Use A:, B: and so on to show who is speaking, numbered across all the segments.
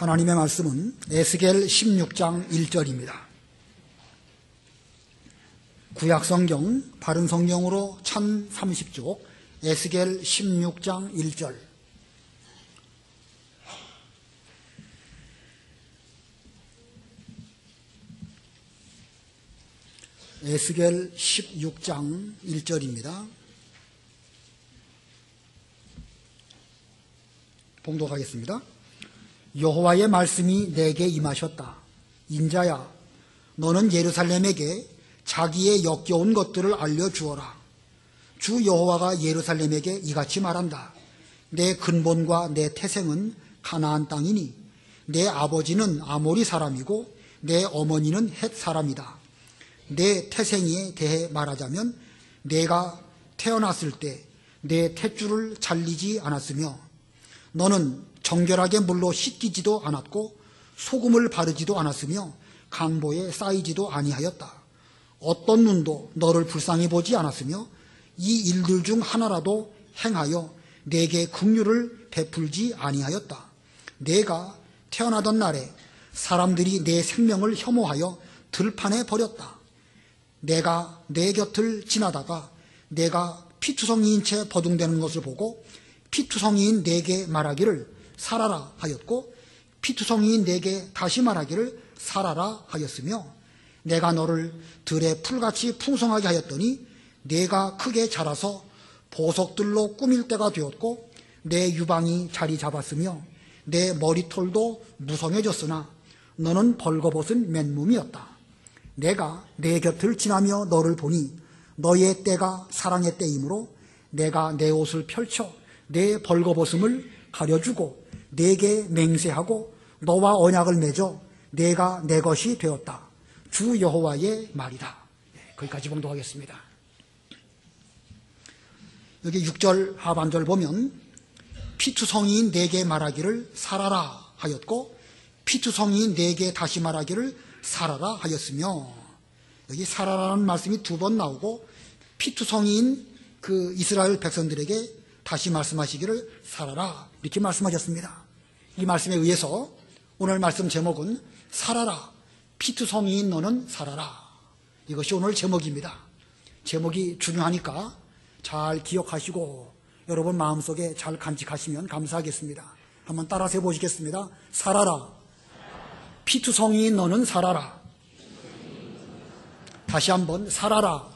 A: 하나님의 말씀은 에스겔 16장 1절입니다. 구약성경 바른 성경으로 1030쪽 에스겔 16장 1절. 에스겔 16장 1절입니다. 봉독하겠습니다. 여호와의 말씀이 내게 임하셨다. 인자야, 너는 예루살렘에게 자기의 역겨운 것들을 알려주어라. 주 여호와가 예루살렘에게 이같이 말한다. 내 근본과 내 태생은 가나안 땅이니 내 아버지는 아모리 사람이고 내 어머니는 헷 사람이다. 내 태생에 대해 말하자면 내가 태어났을 때 내 탯줄을 잘리지 않았으며 너는 정결하게 물로 씻기지도 않았고 소금을 바르지도 않았으며 강보에 쌓이지도 아니하였다. 어떤 눈도 너를 불쌍히 보지 않았으며 이 일들 중 하나라도 행하여 내게 긍휼을 베풀지 아니하였다. 내가 태어나던 날에 사람들이 내 생명을 혐오하여 들판에 버렸다. 내가 내 곁을 지나다가 내가 피투성이인 채 버둥대는 것을 보고 피투성이인 내게 말하기를 살아라 하였고 피투성이인 내게 다시 말하기를 살아라 하였으며 내가 너를 들의 풀같이 풍성하게 하였더니 내가 크게 자라서 보석들로 꾸밀 때가 되었고 내 유방이 자리 잡았으며 내 머리털도 무성해졌으나 너는 벌거벗은 맨몸이었다. 내가 내 곁을 지나며 너를 보니 너의 때가 사랑의 때이므로 내가 내 옷을 펼쳐 내 벌거벗음을 가려주고 내게 맹세하고 너와 언약을 맺어 내가 내 것이 되었다. 주 여호와의 말이다. 거기까지 봉독하겠습니다. 여기 6절 하반절 보면 피투성이인 내게 말하기를 살아라 하였고 피투성이인 내게 다시 말하기를 살아라 하였으며 여기 살아라는 말씀이 두 번 나오고 피투성이인 그 이스라엘 백성들에게 다시 말씀하시기를 살아라 이렇게 말씀하셨습니다. 이 말씀에 의해서 오늘 말씀 제목은 살아라 피투성이인 너는 살아라, 이것이 오늘 제목입니다. 제목이 중요하니까 잘 기억하시고 여러분 마음속에 잘 간직하시면 감사하겠습니다. 한번 따라서 해보시겠습니다. 살아라 피투성이인 너는 살아라. 다시 한번 살아라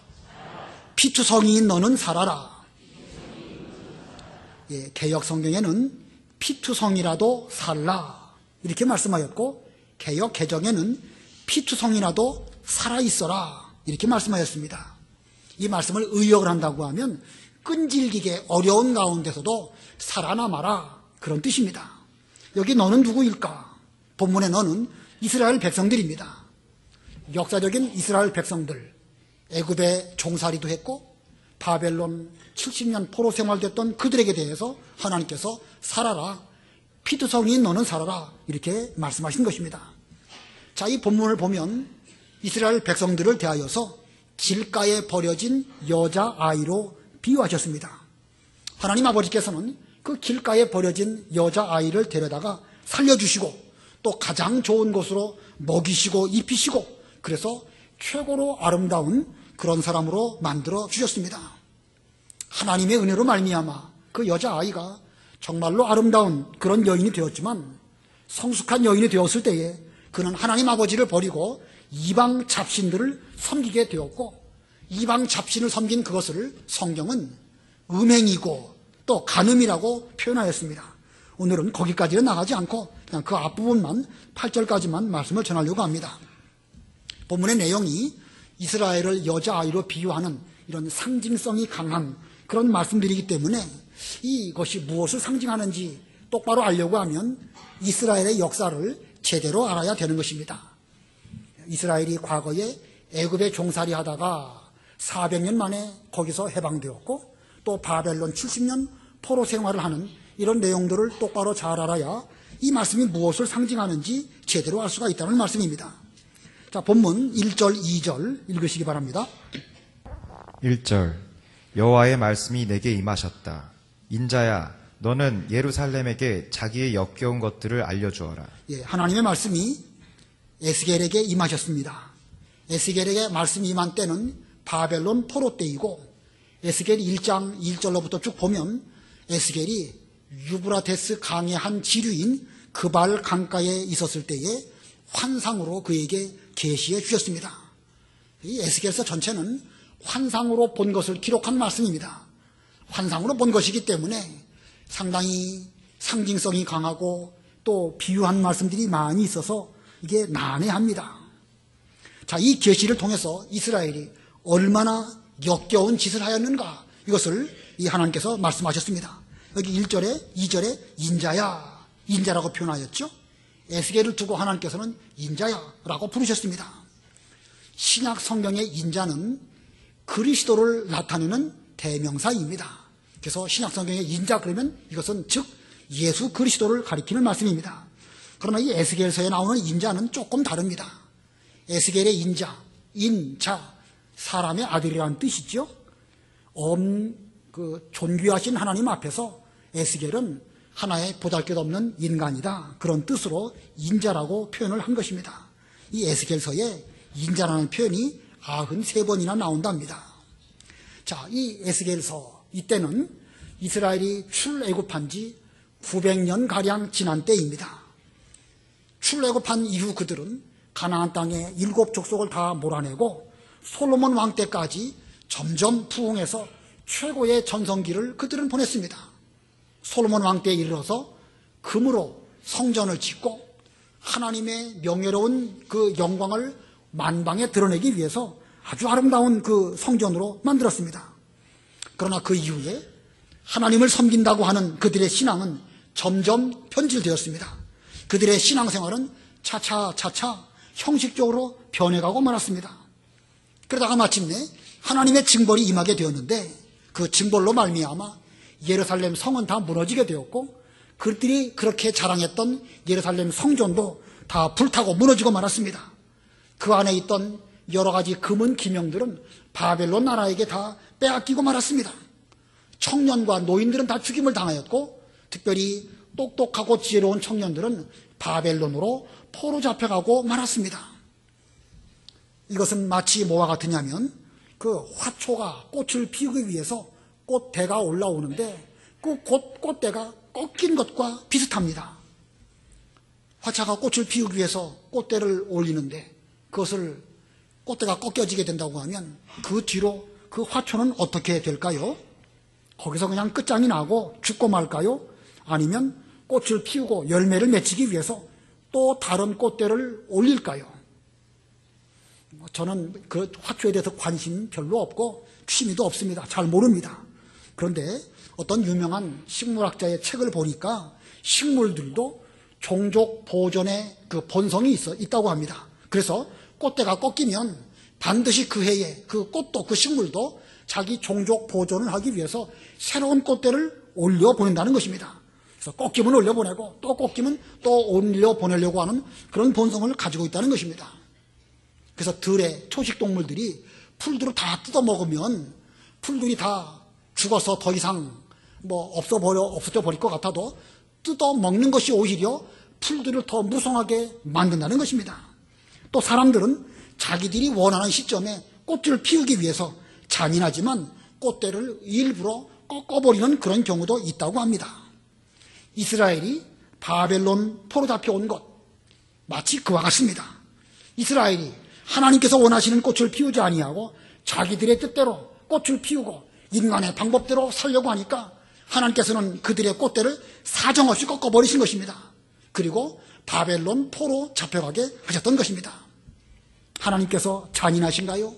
A: 피투성이인 너는 살아라. 예, 개역 성경에는 피투성이라도 살라 이렇게 말씀하였고 개역 개정에는 피투성이라도 살아있어라 이렇게 말씀하였습니다. 이 말씀을 의역을 한다고 하면 끈질기게 어려운 가운데서도 살아남아라 그런 뜻입니다. 여기 너는 누구일까? 본문의 너는 이스라엘 백성들입니다. 역사적인 이스라엘 백성들, 애굽에 종살이도 했고 바벨론 70년 포로 생활됐던 그들에게 대해서 하나님께서 살아라 피투성이인 너는 살아라 이렇게 말씀하신 것입니다. 자, 이 본문을 보면 이스라엘 백성들을 대하여서 길가에 버려진 여자아이로 비유하셨습니다. 하나님 아버지께서는 그 길가에 버려진 여자아이를 데려다가 살려주시고 또 가장 좋은 곳으로 먹이시고 입히시고 그래서 최고로 아름다운 그런 사람으로 만들어 주셨습니다. 하나님의 은혜로 말미암아 그 여자아이가 정말로 아름다운 그런 여인이 되었지만 성숙한 여인이 되었을 때에 그는 하나님 아버지를 버리고 이방 잡신들을 섬기게 되었고 이방 잡신을 섬긴 그것을 성경은 음행이고 또 간음이라고 표현하였습니다. 오늘은 거기까지는 나가지 않고 그냥 그 앞부분만 8절까지만 말씀을 전하려고 합니다. 본문의 내용이 이스라엘을 여자아이로 비유하는 이런 상징성이 강한 그런 말씀들이기 때문에 이것이 무엇을 상징하는지 똑바로 알려고 하면 이스라엘의 역사를 제대로 알아야 되는 것입니다. 이스라엘이 과거에 애굽에 종살이 하다가 400년 만에 거기서 해방되었고 또 바벨론 70년 포로 생활을 하는 이런 내용들을 똑바로 잘 알아야 이 말씀이 무엇을 상징하는지 제대로 알 수가 있다는 말씀입니다. 자, 본문 1절, 2절 읽으시기 바랍니다.
B: 1절 여호와의 말씀이 내게 임하셨다. 인자야, 너는 예루살렘에게 자기의 역겨운 것들을 알려주어라.
A: 예, 하나님의 말씀이 에스겔에게 임하셨습니다. 에스겔에게 말씀이 임한 때는 바벨론 포로 때이고, 에스겔 1장 1절로부터 쭉 보면 에스겔이 유브라테스 강의 한 지류인 그발 강가에 있었을 때에 환상으로 그에게 계시해 주셨습니다. 이 에스겔서 전체는 환상으로 본 것을 기록한 말씀입니다. 환상으로 본 것이기 때문에 상당히 상징성이 강하고 또 비유한 말씀들이 많이 있어서 이게 난해합니다. 자, 이 계시를 통해서 이스라엘이 얼마나 역겨운 짓을 하였는가, 이것을 이 하나님께서 말씀하셨습니다. 여기 1절에 2절에 인자야, 인자라고 표현하였죠. 에스겔을 두고 하나님께서는 인자야라고 부르셨습니다. 신약 성경의 인자는 그리스도를 나타내는 대명사입니다. 그래서 신약 성경의 인자 그러면 이것은 즉 예수 그리스도를 가리키는 말씀입니다. 그러나 이 에스겔서에 나오는 인자는 조금 다릅니다. 에스겔의 인자, 인자, 사람의 아들이라는 뜻이죠. 존귀하신 하나님 앞에서 에스겔은 하나의 보잘것없는 인간이다, 그런 뜻으로 인자라고 표현을 한 것입니다. 이 에스겔서에 인자라는 표현이 93번이나 나온답니다. 자, 이 에스겔서, 이때는 이스라엘이 출애굽한 지 900년가량 지난 때입니다. 출애굽한 이후 그들은 가나안 땅에 7족속을 다 몰아내고 솔로몬 왕 때까지 점점 부흥해서 최고의 전성기를 그들은 보냈습니다. 솔로몬 왕 때에 이르러서 금으로 성전을 짓고 하나님의 명예로운 그 영광을 만방에 드러내기 위해서 아주 아름다운 그 성전으로 만들었습니다. 그러나 그 이후에 하나님을 섬긴다고 하는 그들의 신앙은 점점 변질되었습니다. 그들의 신앙생활은 차차 형식적으로 변해가고 말았습니다. 그러다가 마침내 하나님의 징벌이 임하게 되었는데, 그 징벌로 말미암아 예루살렘 성은 다 무너지게 되었고, 그들이 그렇게 자랑했던 예루살렘 성전도 다 불타고 무너지고 말았습니다. 그 안에 있던 여러 가지 금은 기명들은 바벨론 나라에게 다 빼앗기고 말았습니다. 청년과 노인들은 다 죽임을 당하였고, 특별히 똑똑하고 지혜로운 청년들은 바벨론으로 포로 잡혀가고 말았습니다. 이것은 마치 뭐와 같으냐면, 그 화초가 꽃을 피우기 위해서 꽃대가 올라오는데 그 꽃대가 꺾인 것과 비슷합니다. 화차가 꽃을 피우기 위해서 꽃대를 올리는데 그것을 꽃대가 꺾여지게 된다고 하면 그 뒤로 그 화초는 어떻게 될까요? 거기서 그냥 끝장이 나고 죽고 말까요? 아니면 꽃을 피우고 열매를 맺히기 위해서 또 다른 꽃대를 올릴까요? 저는 그 화초에 대해서 관심 별로 없고 취미도 없습니다. 잘 모릅니다. 그런데 어떤 유명한 식물학자의 책을 보니까 식물들도 종족 보존의 그 본성이 있다고 합니다. 그래서 꽃대가 꺾이면 반드시 그 해에 그 꽃도, 그 식물도 자기 종족 보존을 하기 위해서 새로운 꽃대를 올려보낸다는 것입니다. 그래서 꺾이면 올려보내고 또 꺾이면 또 올려보내려고 하는 그런 본성을 가지고 있다는 것입니다. 그래서 들의 초식동물들이 풀들을 다 뜯어먹으면 풀들이 다 죽어서 더 이상 없어져 버릴 것 같아도 뜯어먹는 것이 오히려 풀들을 더 무성하게 만든다는 것입니다. 또 사람들은 자기들이 원하는 시점에 꽃을 피우기 위해서 잔인하지만 꽃대를 일부러 꺾어버리는 그런 경우도 있다고 합니다. 이스라엘이 바벨론 포로 잡혀온 것, 마치 그와 같습니다. 이스라엘이 하나님께서 원하시는 꽃을 피우지 아니하고 자기들의 뜻대로 꽃을 피우고 인간의 방법대로 살려고 하니까 하나님께서는 그들의 꽃대를 사정없이 꺾어버리신 것입니다. 그리고 바벨론 포로 잡혀가게 하셨던 것입니다. 하나님께서 잔인하신가요?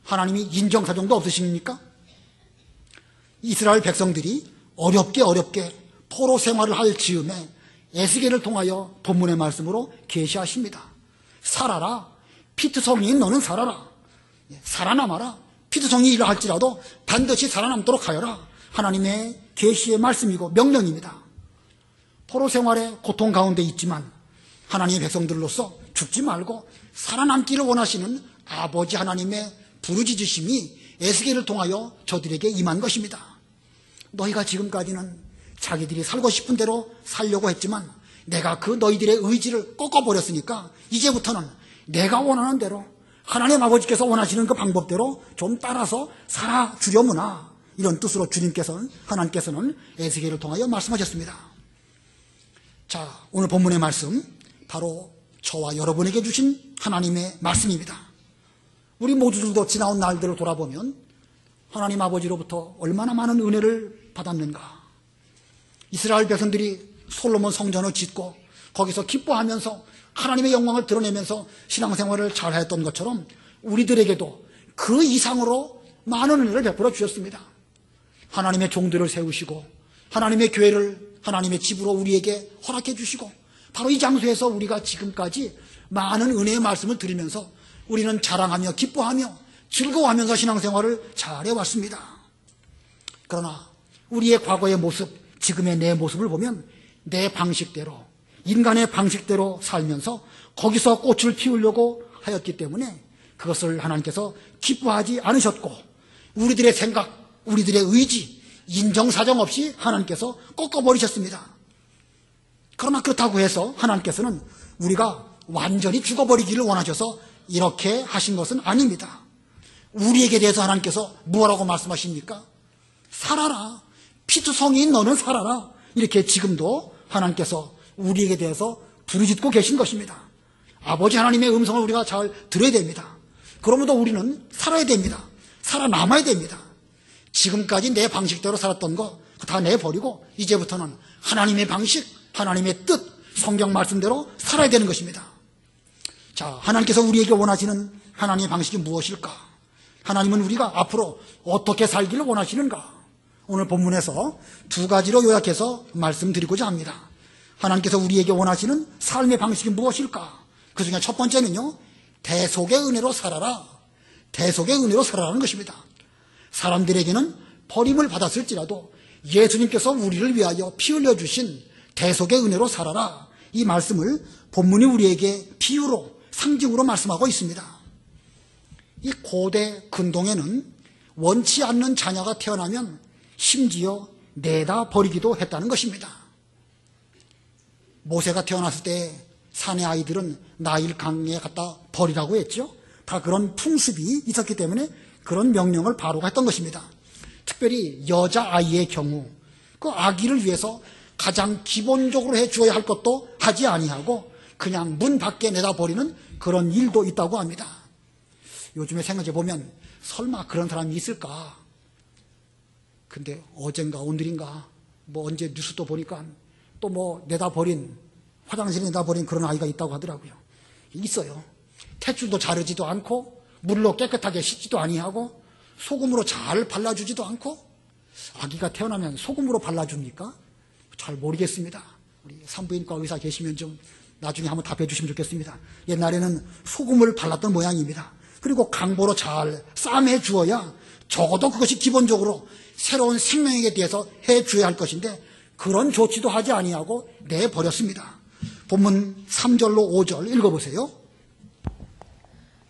A: 하나님이 인정사정도 없으십니까? 이스라엘 백성들이 어렵게 포로 생활을 할 즈음에 에스겔을 통하여 본문의 말씀으로 계시하십니다. 살아라. 피트성이인 너는 살아라. 살아남아라. 피트성이 일을 할지라도 반드시 살아남도록 하여라. 하나님의 계시의 말씀이고 명령입니다. 포로 생활의 고통 가운데 있지만 하나님의 백성들로서 죽지 말고 살아남기를 원하시는 아버지 하나님의 부르짖으심이 에스겔을 통하여 저들에게 임한 것입니다. 너희가 지금까지는 자기들이 살고 싶은 대로 살려고 했지만 내가 그 너희들의 의지를 꺾어버렸으니까 이제부터는 내가 원하는 대로 하나님 아버지께서 원하시는 그 방법대로 좀 따라서 살아주려무나, 이런 뜻으로 하나님께서는 에스겔을 통하여 말씀하셨습니다. 자, 오늘 본문의 말씀 바로 저와 여러분에게 주신 하나님의 말씀입니다. 우리 모두들도 지나온 날들을 돌아보면 하나님 아버지로부터 얼마나 많은 은혜를 받았는가. 이스라엘 백성들이 솔로몬 성전을 짓고 거기서 기뻐하면서 하나님의 영광을 드러내면서 신앙생활을 잘했던 것처럼 우리들에게도 그 이상으로 많은 은혜를 베풀어 주셨습니다. 하나님의 종들을 세우시고 하나님의 교회를 하나님의 집으로 우리에게 허락해 주시고, 바로 이 장소에서 우리가 지금까지 많은 은혜의 말씀을 들으면서 우리는 자랑하며 기뻐하며 즐거워하면서 신앙생활을 잘해왔습니다. 그러나 우리의 과거의 모습, 지금의 내 모습을 보면 내 방식대로, 인간의 방식대로 살면서 거기서 꽃을 피우려고 하였기 때문에 그것을 하나님께서 기뻐하지 않으셨고, 우리들의 생각, 우리들의 의지, 인정사정 없이 하나님께서 꺾어버리셨습니다. 그러나 그렇다고 해서 하나님께서는 우리가 완전히 죽어버리기를 원하셔서 이렇게 하신 것은 아닙니다. 우리에게 대해서 하나님께서 뭐라고 말씀하십니까? 살아라. 피투성이인 너는 살아라. 이렇게 지금도 하나님께서 우리에게 대해서 부르짖고 계신 것입니다. 아버지 하나님의 음성을 우리가 잘 들어야 됩니다. 그러므로 우리는 살아야 됩니다. 살아남아야 됩니다. 지금까지 내 방식대로 살았던 거 다 내버리고 이제부터는 하나님의 방식, 하나님의 뜻, 성경 말씀대로 살아야 되는 것입니다. 자, 하나님께서 우리에게 원하시는 하나님의 방식이 무엇일까? 하나님은 우리가 앞으로 어떻게 살기를 원하시는가? 오늘 본문에서 두 가지로 요약해서 말씀드리고자 합니다. 하나님께서 우리에게 원하시는 삶의 방식이 무엇일까? 그 중에 첫 번째는요, 대속의 은혜로 살아라. 대속의 은혜로 살아라는 것입니다. 사람들에게는 버림을 받았을지라도 예수님께서 우리를 위하여 피 흘려주신 대속의 은혜로 살아라. 이 말씀을 본문이 우리에게 비유로, 상징으로 말씀하고 있습니다. 이 고대 근동에는 원치 않는 자녀가 태어나면 심지어 내다 버리기도 했다는 것입니다. 모세가 태어났을 때 산의 아이들은 나일 강에 갖다 버리라고 했죠. 다 그런 풍습이 있었기 때문에 그런 명령을 바로가 했던 것입니다. 특별히 여자아이의 경우 그 아기를 위해서 가장 기본적으로 해주어야 할 것도 하지 아니하고 그냥 문 밖에 내다 버리는 그런 일도 있다고 합니다. 요즘에 생각해 보면 설마 그런 사람이 있을까? 근데 어젠가 오늘인가 뭐 언제 뉴스도 보니까 또 뭐 내다 버린, 화장실에 내다 버린 그런 아이가 있다고 하더라고요. 있어요. 탯줄도 자르지도 않고 물로 깨끗하게 씻지도 아니하고 소금으로 잘 발라주지도 않고, 아기가 태어나면 소금으로 발라줍니까? 잘 모르겠습니다. 우리 산부인과 의사 계시면 좀 나중에 한번 답해 주시면 좋겠습니다. 옛날에는 소금을 발랐던 모양입니다. 그리고 강보로 잘 쌈해 주어야 적어도 그것이 기본적으로 새로운 생명에게 대해서 해 주어야 할 것인데 그런 조치도 하지 아니하고 내버렸습니다. 본문 3절로 5절 읽어보세요.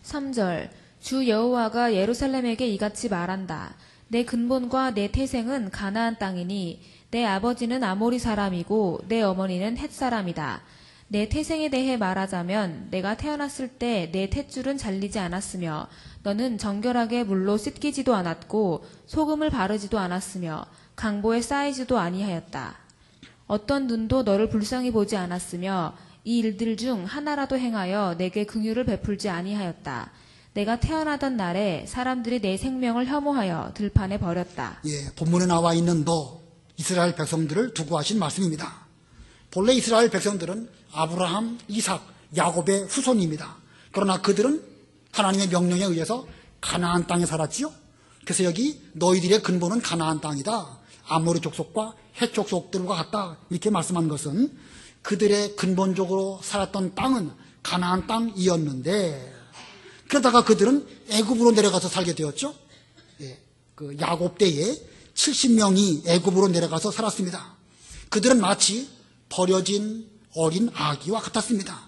C: 3절 주 여호와가 예루살렘에게 이같이 말한다. 내 근본과 내 태생은 가나안 땅이니 내 아버지는 아모리 사람이고 내 어머니는 헷 사람이다. 내 태생에 대해 말하자면 내가 태어났을 때 내 탯줄은 잘리지 않았으며 너는 정결하게 물로 씻기지도 않았고 소금을 바르지도 않았으며 강보에 쌓이지도 아니하였다. 어떤 눈도 너를 불쌍히 보지 않았으며 이 일들 중 하나라도 행하여 내게 긍휼을 베풀지 아니하였다. 내가 태어나던 날에 사람들이 내 생명을 혐오하여 들판에 버렸다.
A: 예, 본문에 나와 있는 너 이스라엘 백성들을 두고 하신 말씀입니다. 본래 이스라엘 백성들은 아브라함, 이삭, 야곱의 후손입니다. 그러나 그들은 하나님의 명령에 의해서 가나안 땅에 살았지요. 그래서 여기 너희들의 근본은 가나안 땅이다. 아모리 족속과 헷 족속들과 같다. 이렇게 말씀한 것은 그들의 근본적으로 살았던 땅은 가나안 땅이었는데 그러다가 그들은 애굽으로 내려가서 살게 되었죠. 예, 그 야곱 때에 70명이 애굽으로 내려가서 살았습니다. 그들은 마치 버려진 어린 아기와 같았습니다.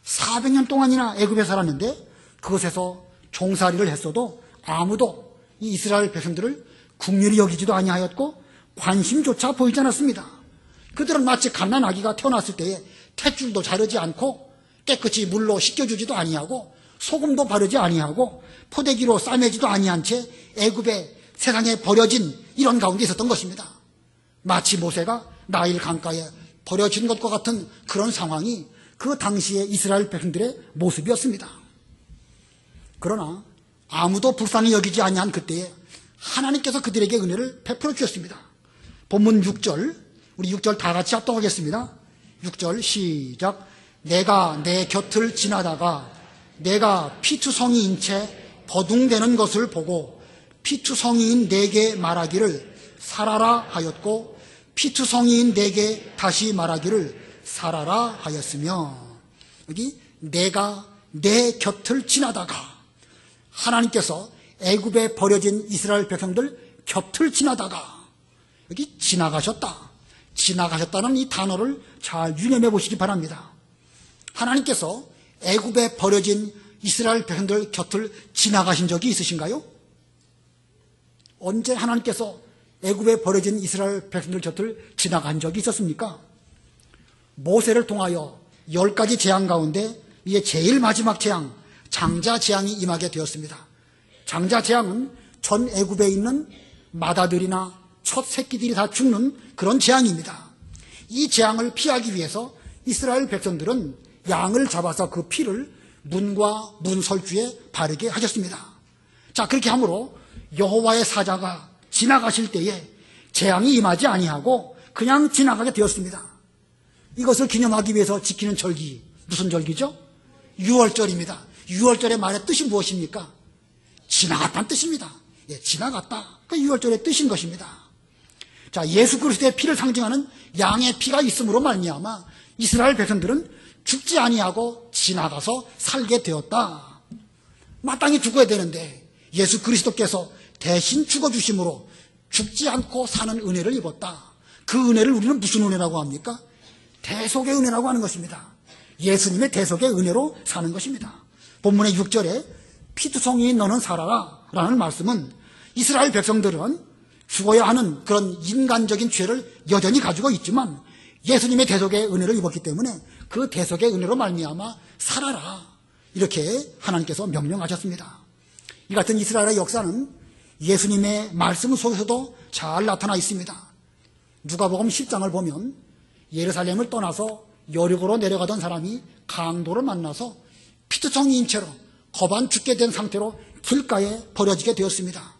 A: 400년 동안이나 애굽에 살았는데 그곳에서 종살이를 했어도 아무도 이 이스라엘 백성들을 긍휼히 여기지도 아니하였고 관심조차 보이지 않았습니다. 그들은 마치 갓난아기가 태어났을 때에 탯줄도 자르지 않고 깨끗이 물로 씻겨주지도 아니하고 소금도 바르지 아니하고 포대기로 싸매지도 아니한 채 애굽의 세상에 버려진 이런 가운데 있었던 것입니다. 마치 모세가 나일 강가에 버려진 것과 같은 그런 상황이 그 당시의 이스라엘 백성들의 모습이었습니다. 그러나 아무도 불쌍히 여기지 아니한 그때에 하나님께서 그들에게 은혜를 베풀어 주셨습니다. 본문 6절, 우리 6절 다 같이 합독하겠습니다. 6절 시작. 내가 내 곁을 지나다가 내가 피투성이인 채 버둥대는 것을 보고 피투성이인 내게 말하기를 살아라 하였고 피투성이인 내게 다시 말하기를 살아라 하였으며, 여기 내가 내 곁을 지나다가 하나님께서 애굽에 버려진 이스라엘 백성들 곁을 지나다가, 여기 지나가셨다, 지나가셨다는 이 단어를 잘 유념해 보시기 바랍니다. 하나님께서 애굽에 버려진 이스라엘 백성들 곁을 지나가신 적이 있으신가요? 언제 하나님께서 애굽에 버려진 이스라엘 백성들 곁을 지나간 적이 있었습니까? 모세를 통하여 10가지 재앙 가운데 이게 제일 마지막 재앙, 장자 재앙이 임하게 되었습니다. 장자 재앙은 전 애굽에 있는 마다들이나 첫 새끼들이 다 죽는 그런 재앙입니다. 이 재앙을 피하기 위해서 이스라엘 백성들은 양을 잡아서 그 피를 문과 문 설주에 바르게 하셨습니다. 자, 그렇게 함으로 여호와의 사자가 지나가실 때에 재앙이 임하지 아니하고 그냥 지나가게 되었습니다. 이것을 기념하기 위해서 지키는 절기, 무슨 절기죠? 유월절입니다. 유월절의 말의 뜻이 무엇입니까? 지나갔다는 뜻입니다. 예, 지나갔다. 그 유월절의 뜻인 것입니다. 자, 예수 그리스도의 피를 상징하는 양의 피가 있음으로 말미암아 이스라엘 백성들은 죽지 아니하고 지나가서 살게 되었다. 마땅히 죽어야 되는데 예수 그리스도께서 대신 죽어주심으로 죽지 않고 사는 은혜를 입었다. 그 은혜를 우리는 무슨 은혜라고 합니까? 대속의 은혜라고 하는 것입니다. 예수님의 대속의 은혜로 사는 것입니다. 본문의 6절에 피투성이인 너는 살아라 라는 말씀은 이스라엘 백성들은 죽어야 하는 그런 인간적인 죄를 여전히 가지고 있지만 예수님의 대속의 은혜를 입었기 때문에 그 대속의 은혜로 말미암아 살아라, 이렇게 하나님께서 명령하셨습니다. 이 같은 이스라엘의 역사는 예수님의 말씀 속에서도 잘 나타나 있습니다. 누가복음 10장을 보면 예루살렘을 떠나서 여리고로 내려가던 사람이 강도를 만나서 피투성이인 채로 거반 죽게 된 상태로 길가에 버려지게 되었습니다.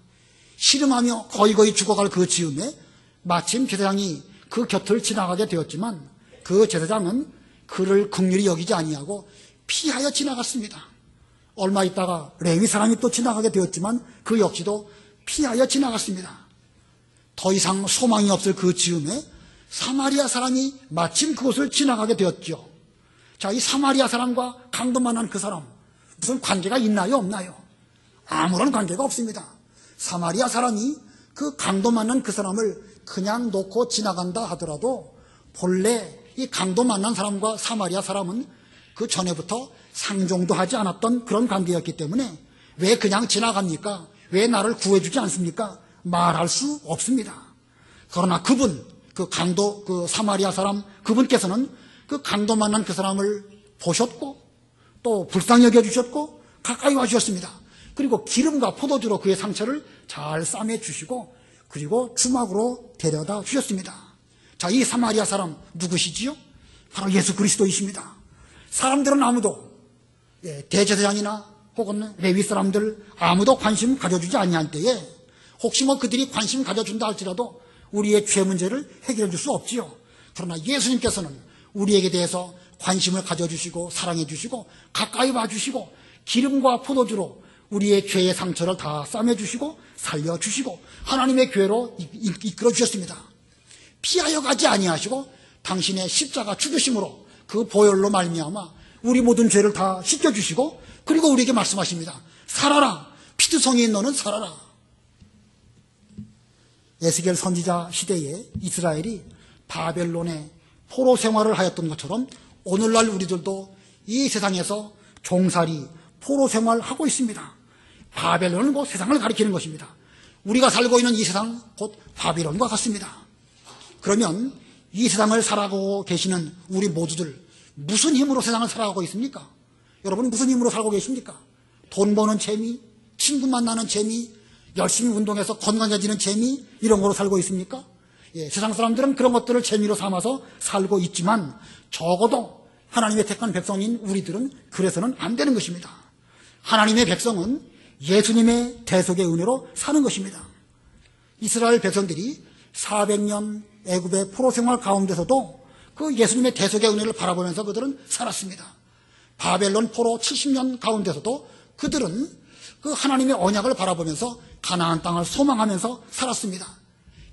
A: 시름하며 거의 죽어갈 그 즈음에 마침 제사장이 그 곁을 지나가게 되었지만 그 제사장은 그를 긍휼히 여기지 아니하고 피하여 지나갔습니다. 얼마 있다가 레위 사람이 또 지나가게 되었지만 그 역시도 피하여 지나갔습니다. 더 이상 소망이 없을 그 즈음에 사마리아 사람이 마침 그곳을 지나가게 되었죠. 자, 이 사마리아 사람과 강도 만난 그 사람, 무슨 관계가 있나요, 없나요? 아무런 관계가 없습니다. 사마리아 사람이 그 강도 만난 그 사람을 그냥 놓고 지나간다 하더라도 본래 이 강도 만난 사람과 사마리아 사람은 그 전에부터 상종도 하지 않았던 그런 관계였기 때문에 왜 그냥 지나갑니까? 왜 나를 구해주지 않습니까? 말할 수 없습니다. 그러나 그분, 그 강도, 그 사마리아 사람, 그분께서는 그 강도 만난 그 사람을 보셨고 또 불쌍히 여겨주셨고 가까이 와주셨습니다. 그리고 기름과 포도주로 그의 상처를 잘 싸매 주시고 그리고 주막으로 데려다 주셨습니다. 자, 이 사마리아 사람 누구시지요? 바로 예수 그리스도이십니다. 사람들은 아무도, 대제사장이나 혹은 레위 사람들 아무도 관심 가져주지 아니할 때에 혹시 뭐 그들이 관심 가져준다 할지라도 우리의 죄 문제를 해결해 줄 수 없지요. 그러나 예수님께서는 우리에게 대해서 관심을 가져주시고 사랑해주시고 가까이 와주시고 기름과 포도주로 우리의 죄의 상처를 다 싸매주시고 살려주시고 하나님의 교회로 이끌어 주셨습니다. 피하여 가지 아니하시고 당신의 십자가 죽으심으로 그 보혈로 말미암아 우리 모든 죄를 다 씻겨주시고 그리고 우리에게 말씀하십니다. 살아라, 피투성이인 너는 살아라. 에스겔 선지자 시대에 이스라엘이 바벨론의 포로 생활을 하였던 것처럼 오늘날 우리들도 이 세상에서 종살이 포로 생활하고 있습니다. 바벨론은 곧 세상을 가리키는 것입니다. 우리가 살고 있는 이 세상 곧 바벨론과 같습니다. 그러면 이 세상을 살아가고 계시는 우리 모두들 무슨 힘으로 세상을 살아가고 있습니까? 여러분 무슨 힘으로 살고 계십니까? 돈 버는 재미, 친구 만나는 재미, 열심히 운동해서 건강해지는 재미, 이런 거로 살고 있습니까? 예, 세상 사람들은 그런 것들을 재미로 삼아서 살고 있지만 적어도 하나님의 택한 백성인 우리들은 그래서는 안 되는 것입니다. 하나님의 백성은 예수님의 대속의 은혜로 사는 것입니다. 이스라엘 백성들이 400년 애굽의 포로 생활 가운데서도 그 예수님의 대속의 은혜를 바라보면서 그들은 살았습니다. 바벨론 포로 70년 가운데서도 그들은 그 하나님의 언약을 바라보면서 가나안 땅을 소망하면서 살았습니다.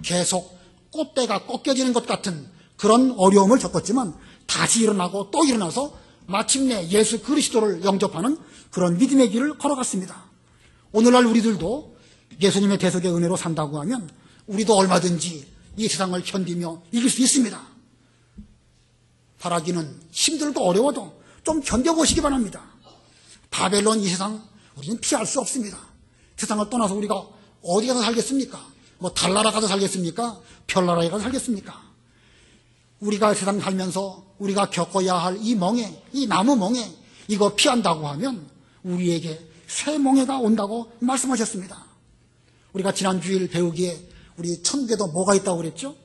A: 계속 꽃대가 꺾여지는 것 같은 그런 어려움을 겪었지만 다시 일어나고 또 일어나서 마침내 예수 그리스도를 영접하는 그런 믿음의 길을 걸어갔습니다. 오늘날 우리들도 예수님의 대속의 은혜로 산다고 하면 우리도 얼마든지 이 세상을 견디며 이길 수 있습니다. 바라기는 힘들고 어려워도 좀 견뎌보시기 바랍니다. 바벨론 이 세상 우리는 피할 수 없습니다. 세상을 떠나서 우리가 어디 가서 살겠습니까? 뭐 달나라 가서 살겠습니까? 별나라에 가서 살겠습니까? 우리가 세상 살면서 우리가 겪어야 할 이 멍해, 이 나무 멍해, 이거 피한다고 하면 우리에게 새 멍해가 온다고 말씀하셨습니다. 우리가 지난 주일 배우기에 우리 천국에도 뭐가 있다고 그랬죠?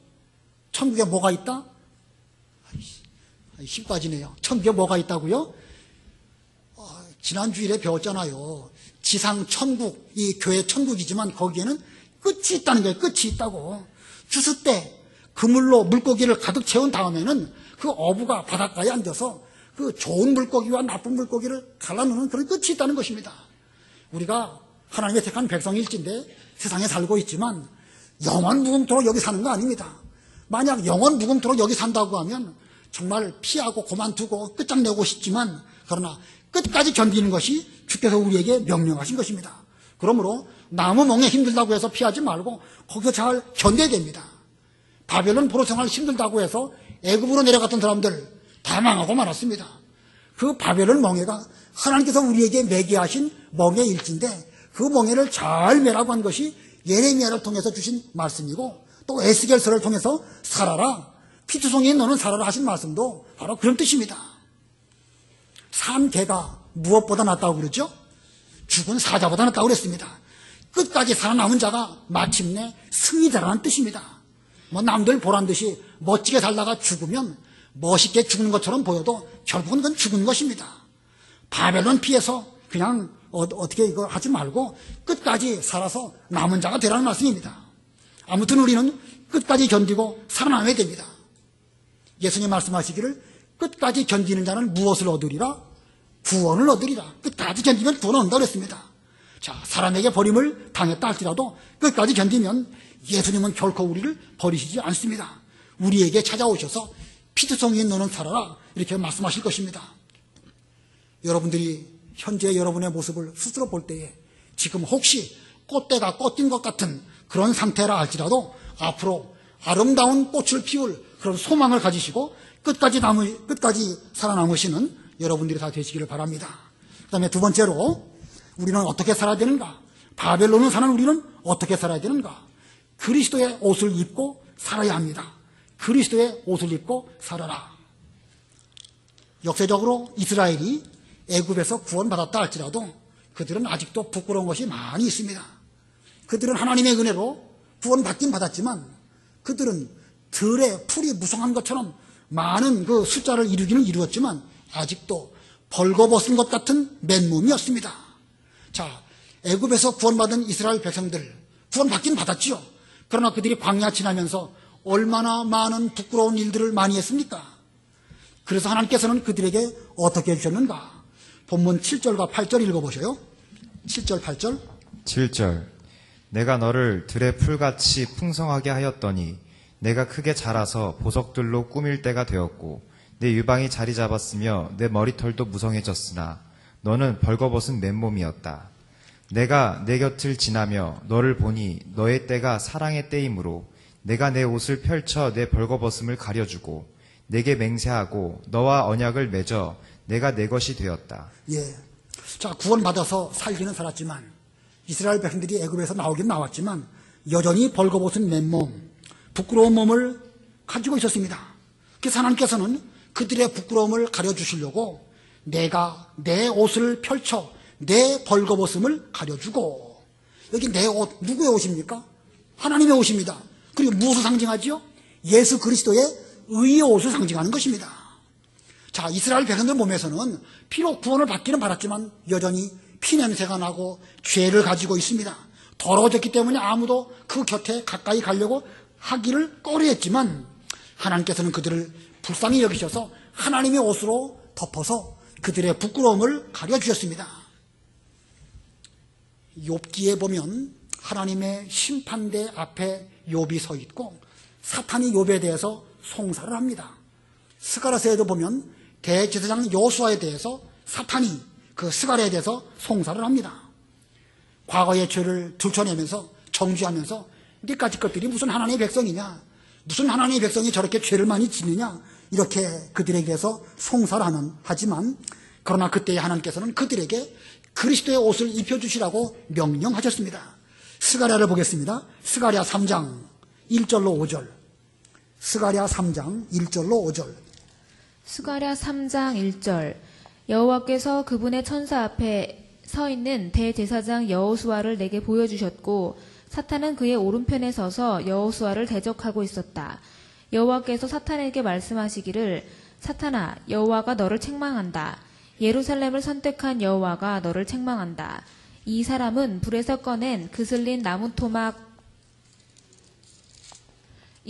A: 천국에 뭐가 있다? 힘 빠지네요. 천국에 뭐가 있다고요? 지난 주일에 배웠잖아요. 지상 천국, 이 교회 천국이지만 거기에는 끝이 있다는 거예요. 끝이 있다고. 추수 때 그물로 물고기를 가득 채운 다음에는 그 어부가 바닷가에 앉아서 그 좋은 물고기와 나쁜 물고기를 갈라놓는 그런 끝이 있다는 것입니다. 우리가 하나님의 택한 백성일진데 세상에 살고 있지만 영원 무궁토록 여기 사는 거 아닙니다. 만약 영원 무궁토록 여기 산다고 하면 정말 피하고 그만두고 끝장내고 싶지만 그러나 끝까지 견디는 것이 주께서 우리에게 명령하신 것입니다. 그러므로 나무 멍에 힘들다고 해서 피하지 말고 거기서 잘 견뎌야 됩니다. 바벨론 포로 생활 힘들다고 해서 애굽으로 내려갔던 사람들 다 망하고 말았습니다. 그 바벨론 멍에가 하나님께서 우리에게 매게 하신 멍에일진데 그 멍에를 잘 매라고 한 것이 예레미야를 통해서 주신 말씀이고 또 에스겔서를 통해서 살아라, 피투성이에 너는 살아라 하신 말씀도 바로 그런 뜻입니다. 산 개가 무엇보다 낫다고 그러죠? 죽은 사자보다 낫다고 그랬습니다. 끝까지 살아남은 자가 마침내 승리자라는 뜻입니다. 뭐 남들 보란 듯이 멋지게 살다가 죽으면 멋있게 죽는 것처럼 보여도 결국은 그건 죽은 것입니다. 바벨론 피해서 그냥 어떻게 이거 하지 말고 끝까지 살아서 남은 자가 되라는 말씀입니다. 아무튼 우리는 끝까지 견디고 살아남아야 됩니다. 예수님 말씀하시기를 끝까지 견디는 자는 무엇을 얻으리라? 구원을 얻으리라. 끝까지 견디면 구원을 얻는다고 했습니다. 자, 사람에게 버림을 당했다 할지라도 끝까지 견디면 예수님은 결코 우리를 버리시지 않습니다. 우리에게 찾아오셔서 피투성이에 너는 살아라 이렇게 말씀하실 것입니다. 여러분들이 현재 여러분의 모습을 스스로 볼 때에 지금 혹시 꽃대가 꺾인 것 같은 그런 상태라 할지라도 앞으로 아름다운 꽃을 피울 그런 소망을 가지시고 끝까지 살아남으시는 여러분들이 다 되시기를 바랍니다. 그 다음에 두 번째로 우리는 어떻게 살아야 되는가? 바벨론을 사는 우리는 어떻게 살아야 되는가? 그리스도의 옷을 입고 살아야 합니다. 그리스도의 옷을 입고 살아라. 역사적으로 이스라엘이 애굽에서 구원받았다 할지라도 그들은 아직도 부끄러운 것이 많이 있습니다. 그들은 하나님의 은혜로 구원받긴 받았지만 그들은 들의 풀이 무성한 것처럼 많은 그 숫자를 이루기는 이루었지만 아직도 벌거벗은 것 같은 맨몸이었습니다. 자, 애굽에서 구원받은 이스라엘 백성들 구원받긴 받았지요. 그러나 그들이 광야 지나면서 얼마나 많은 부끄러운 일들을 많이 했습니까? 그래서 하나님께서는 그들에게 어떻게 해주셨는가? 본문 7절과 8절 읽어보셔요. 7절 8절
B: 7절 내가 너를 들의 풀같이 풍성하게 하였더니 내가 크게 자라서 보석들로 꾸밀 때가 되었고 내 유방이 자리 잡았으며 내 머리털도 무성해졌으나 너는 벌거벗은 맨몸이었다. 내가 내 곁을 지나며 너를 보니 너의 때가 사랑의 때이므로 내가 내 옷을 펼쳐 내 벌거벗음을 가려주고 내게 맹세하고 너와 언약을 맺어 내가 내 것이 되었다.
A: 예. 자, 구원받아서 살기는 살았지만 이스라엘 백성들이 애굽에서 나오긴 나왔지만 여전히 벌거벗은 맨몸, 부끄러운 몸을 가지고 있었습니다. 그래서 하나님께서는 그들의 부끄러움을 가려주시려고 내가 내 옷을 펼쳐 내 벌거벗음을 가려주고, 여기 내 옷, 누구의 옷입니까? 하나님의 옷입니다. 그리고 무엇을 상징하지요? 예수 그리스도의 의의 옷을 상징하는 것입니다. 자, 이스라엘 백성들 몸에서는 비록 구원을 받기는 받았지만 여전히 피냄새가 나고 죄를 가지고 있습니다. 더러워졌기 때문에 아무도 그 곁에 가까이 가려고 하기를 꺼려했지만 하나님께서는 그들을 불쌍히 여기셔서 하나님의 옷으로 덮어서 그들의 부끄러움을 가려주셨습니다. 욥기에 보면 하나님의 심판대 앞에 욥이 서 있고 사탄이 욥에 대해서 송사를 합니다. 스가랴서에도 보면 대제사장 여호수아에 대해서 사탄이 그 스가랴에 대해서 송사를 합니다. 과거의 죄를 들춰내면서 정죄하면서 네까지 것들이 무슨 하나님의 백성이냐, 무슨 하나님의 백성이 저렇게 죄를 많이 짓느냐, 이렇게 그들에게 대해서 송사를 하지만 그러나 그때 하나님께서는 그들에게 그리스도의 옷을 입혀주시라고 명령하셨습니다. 스가랴를 보겠습니다. 스가랴 3장 1절로 5절. 스가랴 3장 1절로 5절.
C: 스가랴 3장 1절. 여호와께서 그분의 천사 앞에 서 있는 대제사장 여호수아를 내게 보여주셨고 사탄은 그의 오른편에 서서 여호수아를 대적하고 있었다. 여호와께서 사탄에게 말씀하시기를 사탄아, 여호와가 너를 책망한다. 예루살렘을 선택한 여호와가 너를 책망한다. 이 사람은 불에서 꺼낸 그슬린 나무 토막이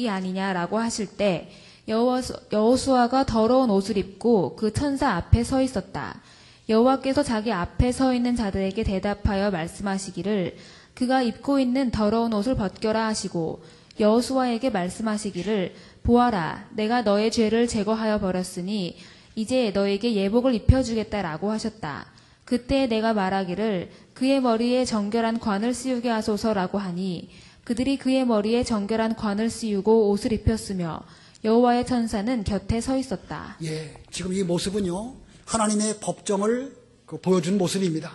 C: 아니냐라고 하실 때 여호수아가 더러운 옷을 입고 그 천사 앞에 서 있었다. 여호와께서 자기 앞에 서 있는 자들에게 대답하여 말씀하시기를 그가 입고 있는 더러운 옷을 벗겨라 하시고 여호수아에게 말씀하시기를 보아라, 내가 너의 죄를 제거하여 버렸으니 이제 너에게 예복을 입혀주겠다라고 하셨다. 그때 내가 말하기를 그의 머리에 정결한 관을 씌우게 하소서라고 하니 그들이 그의 머리에 정결한 관을 씌우고 옷을 입혔으며 여호와의 천사는 곁에 서 있었다.
A: 예, 지금 이 모습은요, 하나님의 법정을 보여준 모습입니다.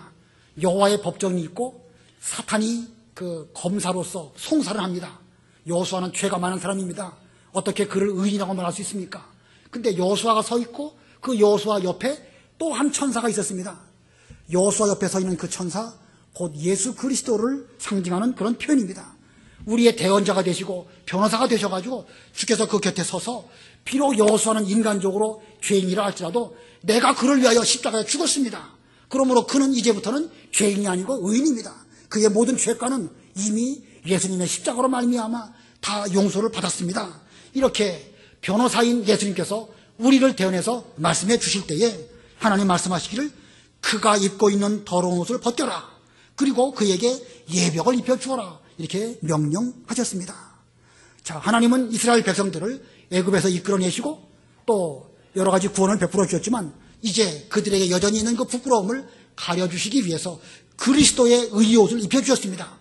A: 여호와의 법정이 있고 사탄이 그 검사로서 송사를 합니다. 여호수아는 죄가 많은 사람입니다. 어떻게 그를 의인이라고 말할 수 있습니까? 근데 여호수아가 서 있고 그 여호수아 옆에 또 한 천사가 있었습니다. 여호수아 옆에 서 있는 그 천사, 곧 예수 그리스도를 상징하는 그런 표현입니다. 우리의 대언자가 되시고 변호사가 되셔가지고 주께서 그 곁에 서서 비록 여호수아는 인간적으로 죄인이라 할지라도 내가 그를 위하여 십자가에 죽었습니다. 그러므로 그는 이제부터는 죄인이 아니고 의인입니다. 그의 모든 죄가는 이미 예수님의 십자가로 말미암아 다 용서를 받았습니다. 이렇게 변호사인 예수님께서 우리를 대언해서 말씀해 주실 때에 하나님 말씀하시기를 그가 입고 있는 더러운 옷을 벗겨라. 그리고 그에게 예벽을 입혀주어라. 이렇게 명령하셨습니다. 자, 하나님은 이스라엘 백성들을 애굽에서 이끌어내시고 또 여러 가지 구원을 베풀어 주셨지만 이제 그들에게 여전히 있는 그 부끄러움을 가려주시기 위해서 그리스도의 의의 옷을 입혀주셨습니다.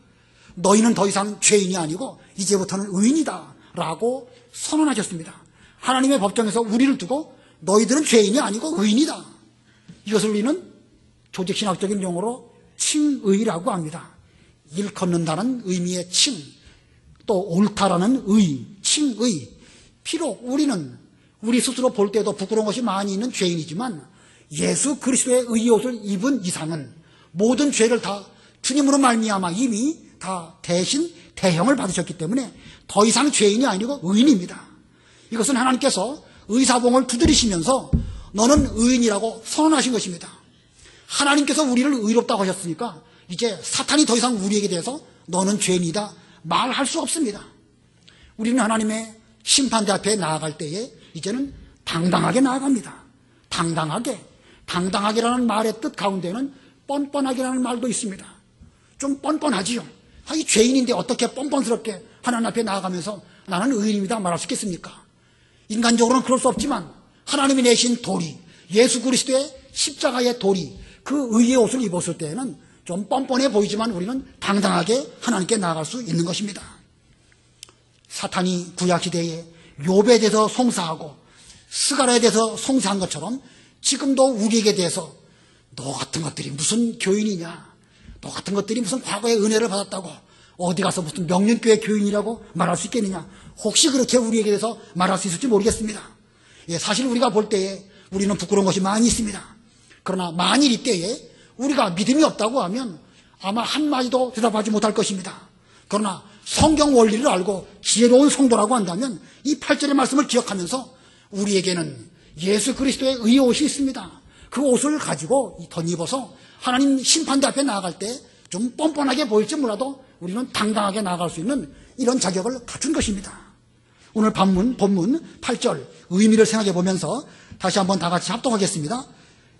A: 너희는 더 이상 죄인이 아니고 이제부터는 의인이다 라고 선언하셨습니다. 하나님의 법정에서 우리를 두고 너희들은 죄인이 아니고 의인이다. 이것을 우리는 조직신학적인 용어로 칭의라고 합니다. 일컫는다는 의미의 칭, 또 옳다라는 의, 칭의. 비록 우리는 우리 스스로 볼 때도 부끄러운 것이 많이 있는 죄인이지만 예수 그리스도의 의의 옷을 입은 이상은 모든 죄를 다 주님으로 말미암아 이미 다 대신 대형을 받으셨기 때문에 더 이상 죄인이 아니고 의인입니다. 이것은 하나님께서 의사봉을 두드리시면서 너는 의인이라고 선언하신 것입니다. 하나님께서 우리를 의롭다고 하셨으니까 이제 사탄이 더 이상 우리에게 대해서 너는 죄인이다 말할 수 없습니다. 우리는 하나님의 심판대 앞에 나아갈 때에 이제는 당당하게 나아갑니다. 당당하게라는 말의 뜻 가운데는 뻔뻔하게라는 말도 있습니다. 좀 뻔뻔하지요. 이 죄인인데 어떻게 뻔뻔스럽게 하나님 앞에 나아가면서 나는 의인입니다 말할 수 있겠습니까? 인간적으로는 그럴 수 없지만 하나님이 내신 도리, 예수 그리스도의 십자가의 도리, 그 의의 옷을 입었을 때에는 좀 뻔뻔해 보이지만 우리는 당당하게 하나님께 나아갈 수 있는 것입니다. 사탄이 구약시대에 욥에 대해서 송사하고 스가랴에 대해서 송사한 것처럼 지금도 우리에게 대해서 너 같은 것들이 무슨 교인이냐, 너 같은 것들이 무슨 과거의 은혜를 받았다고 어디 가서 무슨 명륜교회 교인이라고 말할 수 있겠느냐. 혹시 그렇게 우리에게 대해서 말할 수 있을지 모르겠습니다. 예, 사실 우리가 볼 때에 우리는 부끄러운 것이 많이 있습니다. 그러나 만일 이때에 우리가 믿음이 없다고 하면 아마 한마디도 대답하지 못할 것입니다. 그러나 성경 원리를 알고 지혜로운 성도라고 한다면 이 8절의 말씀을 기억하면서 우리에게는 예수 그리스도의 의의 옷이 있습니다. 그 옷을 가지고 덧입어서 하나님 심판대 앞에 나아갈 때 좀 뻔뻔하게 보일지 몰라도 우리는 당당하게 나아갈 수 있는 이런 자격을 갖춘 것입니다. 오늘 본문 8절 의미를 생각해 보면서 다시 한번 다 같이 합독하겠습니다.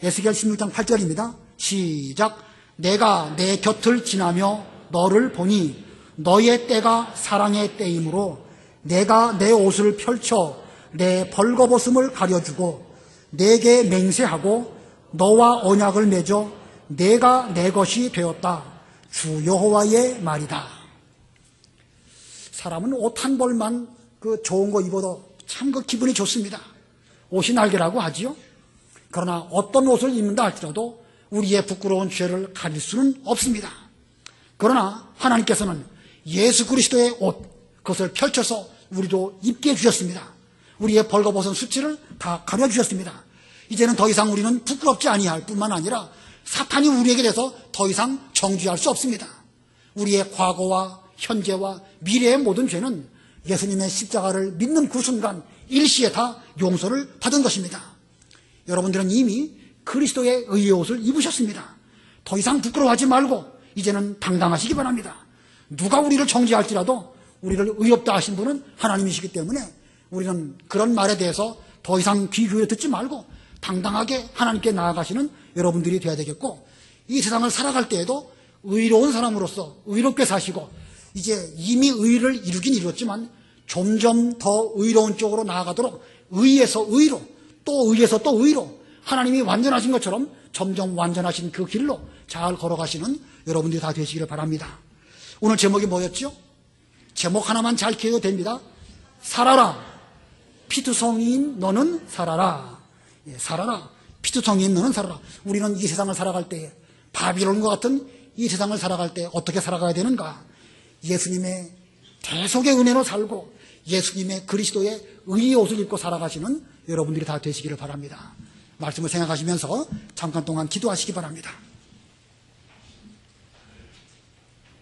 A: 에스겔 16장 8절입니다. 시작. 내가 내 곁을 지나며 너를 보니 너의 때가 사랑의 때이므로 내가 내 옷을 펼쳐 내 벌거벗음을 가려주고 내게 맹세하고 너와 언약을 맺어 내가 내 것이 되었다. 주 여호와의 말이다. 사람은 옷 한 벌만 좋은 거 입어도 참 기분이 좋습니다. 옷이 날개라고 하지요. 그러나 어떤 옷을 입는다 할지라도 우리의 부끄러운 죄를 가릴 수는 없습니다. 그러나 하나님께서는 예수 그리스도의 옷, 그것을 펼쳐서 우리도 입게 해주셨습니다. 우리의 벌거벗은 수치를 다 가려주셨습니다. 이제는 더 이상 우리는 부끄럽지 아니할 뿐만 아니라 사탄이 우리에게 대해서 더 이상 정죄할 수 없습니다. 우리의 과거와 현재와 미래의 모든 죄는 예수님의 십자가를 믿는 그 순간 일시에 다 용서를 받은 것입니다. 여러분들은 이미 그리스도의 의의 옷을 입으셨습니다. 더 이상 부끄러워하지 말고 이제는 당당하시기 바랍니다. 누가 우리를 정죄할지라도 우리를 의롭다 하신 분은 하나님이시기 때문에 우리는 그런 말에 대해서 더 이상 귀 기울여 듣지 말고 당당하게 하나님께 나아가시는 여러분들이 되어야 되겠고, 이 세상을 살아갈 때에도 의로운 사람으로서 의롭게 사시고 이제 이미 의를 이루긴 이뤘지만 점점 더 의로운 쪽으로 나아가도록 의에서 의로 또 의에서 또 의로 하나님이 완전하신 것처럼 점점 완전하신 그 길로 잘 걸어가시는 여러분들이 다 되시기를 바랍니다. 오늘 제목이 뭐였죠? 제목 하나만 잘 기억해도 됩니다. 살아라. 피투성이인 너는 살아라. 예, 살아라. 피투성이인 너는 살아라. 우리는 이 세상을 살아갈 때 바빌론과 같은 이 세상을 살아갈 때 어떻게 살아가야 되는가? 예수님의 대속의 은혜로 살고 예수님의 그리스도의 의의 옷을 입고 살아가시는 여러분들이 다 되시기를 바랍니다. 말씀을 생각하시면서 잠깐 동안 기도하시기 바랍니다.